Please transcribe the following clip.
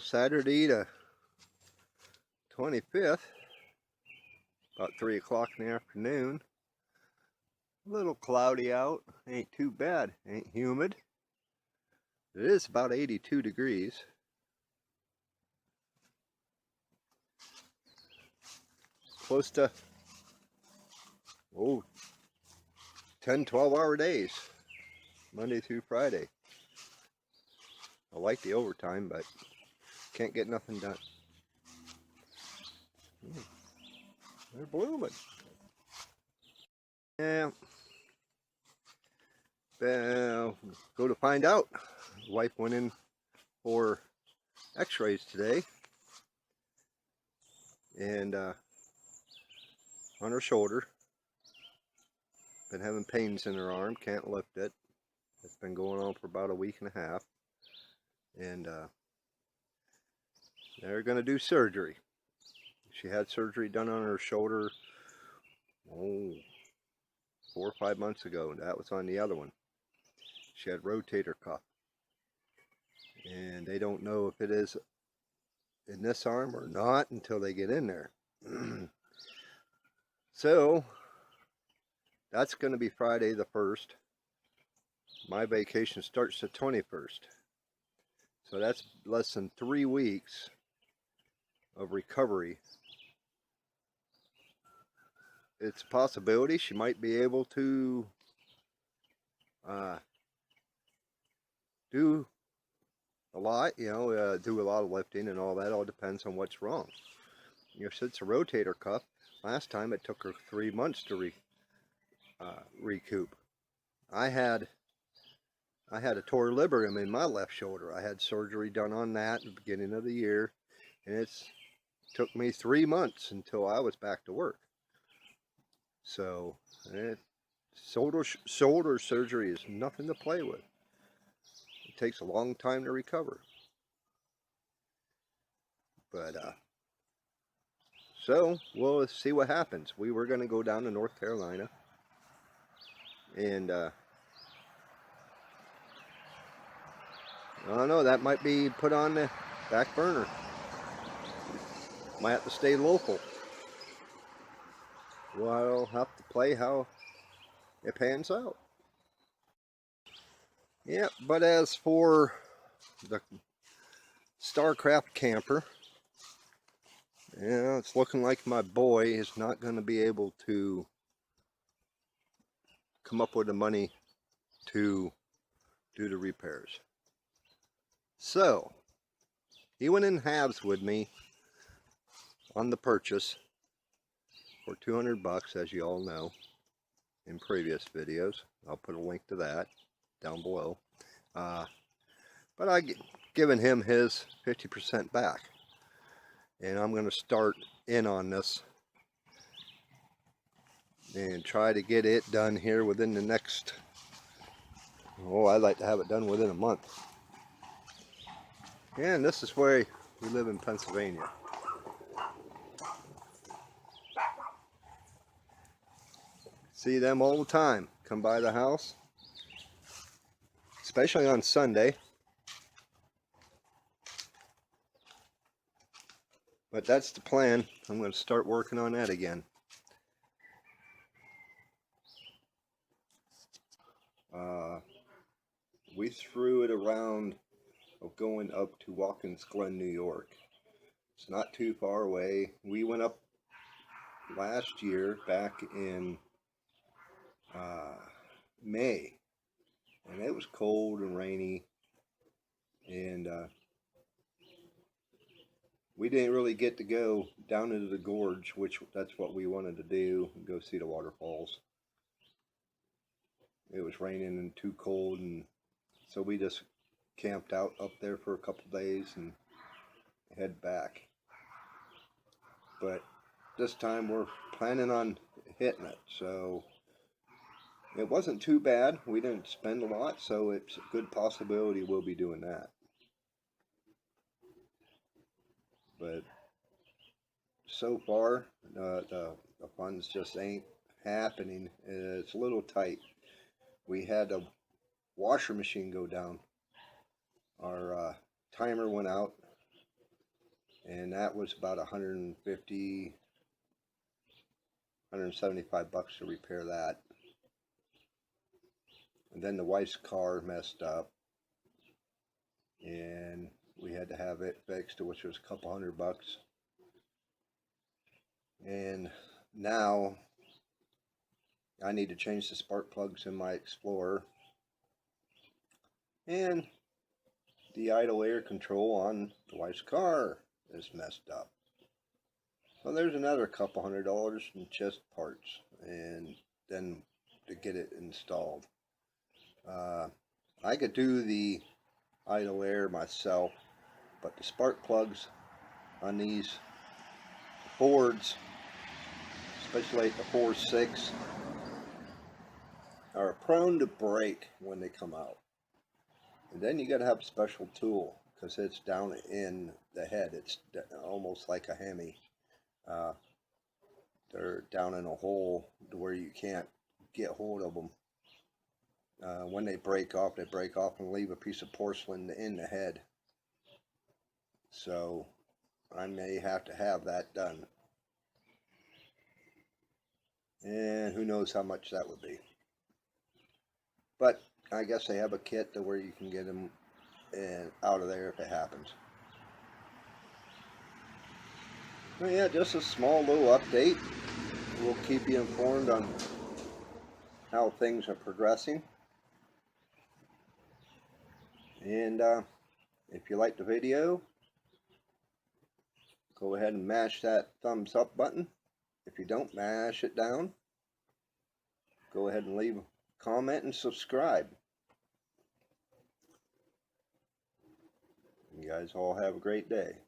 Saturday the 25th, about 3 o'clock in the afternoon. A little cloudy out, ain't too bad, ain't humid. It is about 82 degrees. Close to 10-12 hour days, Monday through Friday. I like the overtime, but can't get nothing done. They're blooming. Yeah. Go to find out. The wife went in for x-rays today, and on her shoulder. Been having pains in her arm, can't lift it. It's been going on for about a week and a half. And they're going to do surgery. She had surgery done on her shoulder 4 or 5 months ago, and that was on the other one. She had rotator cuff. And they don't know if it is in this arm or not until they get in there. So that's going to be Friday the 1st. My vacation starts the 21st. So that's less than 3 weeks of recovery. It's a possibility she might be able to do a lot, do a lot of lifting and all that. All depends on what's wrong. If it's a rotator cuff, last time it took her 3 months to recoup. I had a torn labrum in my left shoulder. I had surgery done on that at the beginning of the year, and it took me 3 months until I was back to work. So shoulder surgery is nothing to play with. It takes a long time to recover. But so we'll see what happens. We were going to go down to North Carolina, and I don't know, that might be put on the back burner. Might have to stay local. Well, I'll have to play how it pans out. Yeah, but as for the StarCraft Camper, yeah, it's looking like my boy is not going to be able to come up with the money to do the repairs. So he went in halves with me on the purchase for $200, as you all know in previous videos. I'll put a link to that down below. But I've given him his 50% back, and I'm going to start in on this and try to get it done here within the next, I'd like to have it done within a month. And this is where we live in Pennsylvania. See them all the time. Come by the house, especially on Sunday. But that's the plan. I'm going to start working on that again. We threw it around of going up to Watkins Glen, New York. It's not too far away. We went up last year back in May, and it was cold and rainy, and we didn't really get to go down into the gorge, which that's what we wanted to do, go see the waterfalls. It was raining and too cold, and so we just camped out up there for a couple days and head back. But this time we're planning on hitting it, so it wasn't too bad. We didn't spend a lot, so it's a good possibility we'll be doing that. But so far, the funds just ain't happening. It's a little tight. We had a washer machine go down. Our timer went out and that was about 150, 175 bucks to repair that. And then the wife's car messed up, and we had to have it fixed, which was a couple $100. And now I need to change the spark plugs in my Explorer, and the idle air control on the wife's car is messed up. So there's another couple $100 in just parts, and then to get it installed. I could do the idle air myself, but the spark plugs on these Fords, especially at the 4.6, are prone to break when they come out. And then you got to have a special tool, because it's down in the head. It's almost like a Hemi. They're down in a hole to where you can't get hold of them. When they break off and leave a piece of porcelain in the head. So I may have to have that done. And who knows how much that would be. But I guess they have a kit to where you can get them out of there if it happens. Well, yeah, just a small little update. We'll keep you informed on how things are progressing. And if you like the video, go ahead and mash that thumbs up button. If you don't, mash it down. Go ahead and leave a comment and subscribe. You guys all have a great day.